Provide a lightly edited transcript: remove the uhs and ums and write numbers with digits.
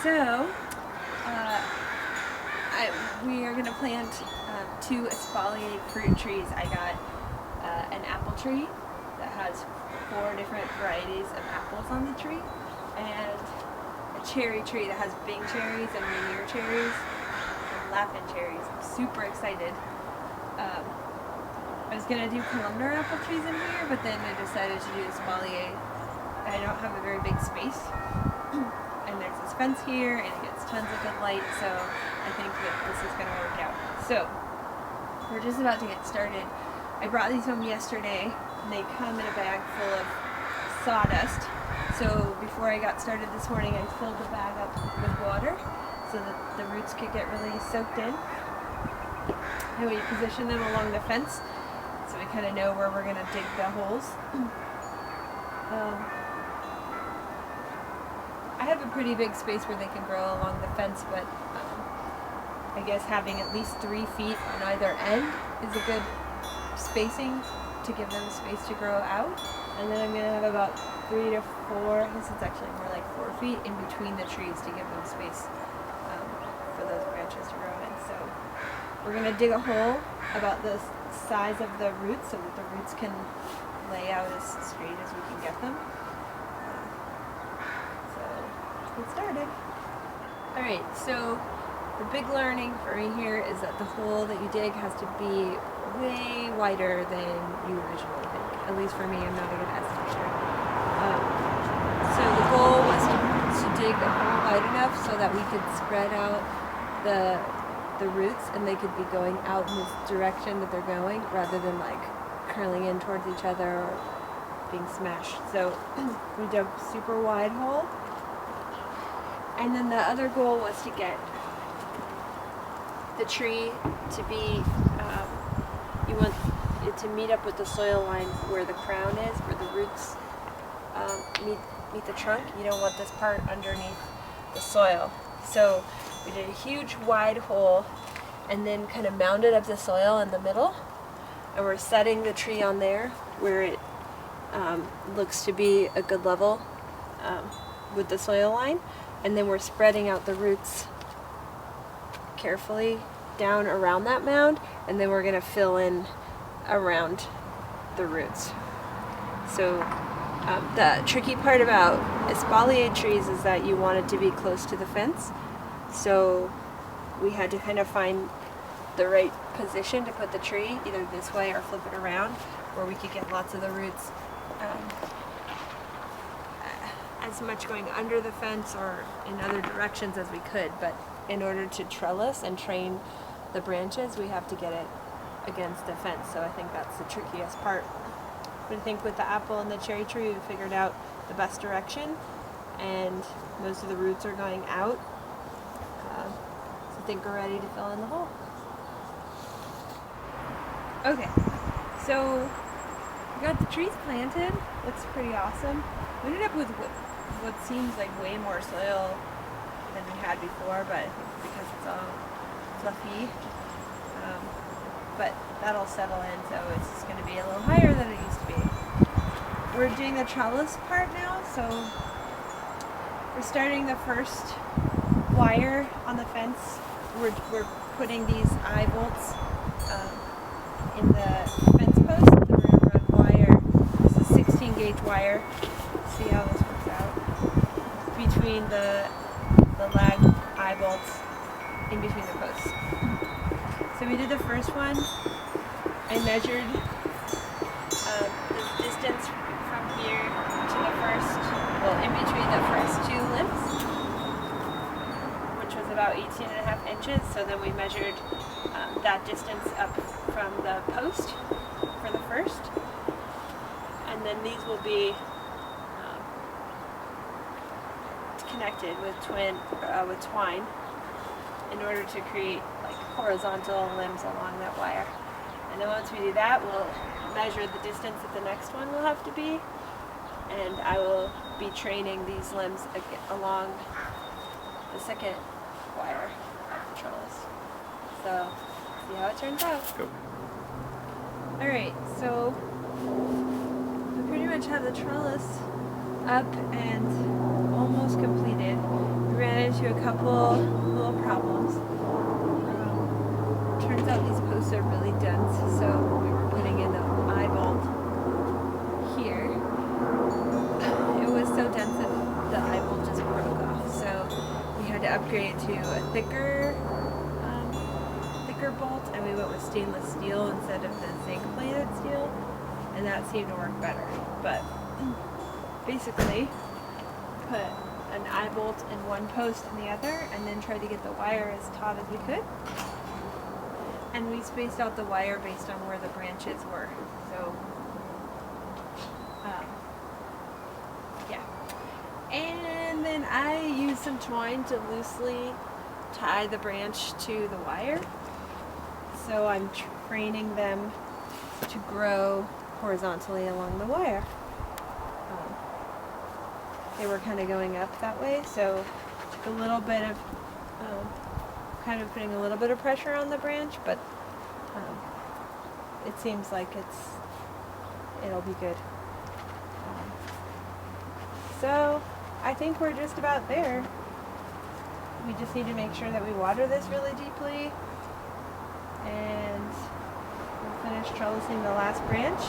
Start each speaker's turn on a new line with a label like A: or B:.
A: So, we are going to plant 2 espalier fruit trees. I got an apple tree that has 4 different varieties of apples on the tree, and a cherry tree that has Bing cherries and Rainier cherries and Lapin cherries. I'm super excited. I was going to do columnar apple trees in here, but then I decided to do espalier. I don't have a very big space, and there's this fence here, and it gets tons of good light, so I think that this is going to work out. So, we're just about to get started. I brought these home yesterday, and they come in a bag full of sawdust. So before I got started this morning, I filled the bag up with water so that the roots could get really soaked in. And we position them along the fence so we kind of know where we're going to dig the holes. I have a pretty big space where they can grow along the fence, but I guess having at least 3 feet on either end is a good spacing to give them space to grow out. And then I'm going to have about 3 to 4, I guess it's actually more like 4 feet in between the trees to give them space for those branches to grow in. So we're going to dig a hole about the size of the roots so that the roots can lay out as straight as we can get them. So let's get started. Alright, so the big learning for me here is that the hole that you dig has to be way wider than you originally think. At least for me, I'm not a good estimator. So the goal was to dig a hole wide enough so that we could spread out the roots and they could be going out in this direction that they're going rather than like curling in towards each other or being smashed. So we dug a super wide hole. And then the other goal was to get the tree to be, you want it to meet up with the soil line where the crown is, where the roots meet the trunk. You don't want this part underneath the soil. So we did a huge wide hole and then kind of mounded up the soil in the middle. And we're setting the tree on there where it looks to be a good level with the soil line. And then we're spreading out the roots carefully down around that mound, and then we're going to fill in around the roots. So the tricky part about espalier trees is that you want it to be close to the fence. So we had to kind of find the right position to put the tree, either this way or flip it around, where we could get lots of the roots as much going under the fence or in other directions as we could. But in order to trellis and train the branches, we have to get it against the fence. So I think that's the trickiest part. But I think with the apple and the cherry tree, we figured out the best direction, and most of the roots are going out. So I think we're ready to fill in the hole. Okay, so we got the trees planted. Looks pretty awesome. We ended up with what seems like way more soil than we had before, but I think because it's all fluffy. But that'll settle in, so it's just going to be a little higher than it used to be. We're doing the trellis part now, so we're starting the first wire on the fence. We're putting these eye bolts in the fence post, and then we're going to run wire. This is 16 gauge wire. Let's see how this works out. Between the lag eye bolts in between the posts. So we did the first one. I measured the distance from here to the first, well, in between the first 2 limbs, which was about 18.5 inches. So then we measured that distance up from the post for the first. And then these will be connected with twine in order to create like horizontal limbs along that wire. And then once we do that, we'll measure the distance that the next one will have to be, and I will be training these limbs along the second wire of the trellis. So see how it turns out.
B: Go.
A: Alright, so we pretty much have the trellis up and almost completed. We ran into a couple little problems. Turns out these posts are really dense, so we were putting in the eye bolt here. It was so dense that the eye bolt just broke off, so we had to upgrade to a thicker bolt, and we went with stainless steel instead of the zinc plated steel, and that seemed to work better. But basically put an eye bolt in one post and the other, and then tried to get the wire as taut as we could, and we spaced out the wire based on where the branches were. So yeah, and then I used some twine to loosely tie the branch to the wire. So I'm training them to grow horizontally along the wire. They were kind of going up that way, so took a little bit of kind of putting a little bit of pressure on the branch, but it seems like it'll be good. So I think we're just about there. We just need to make sure that we water this really deeply, and we'll finish trellising the last branch.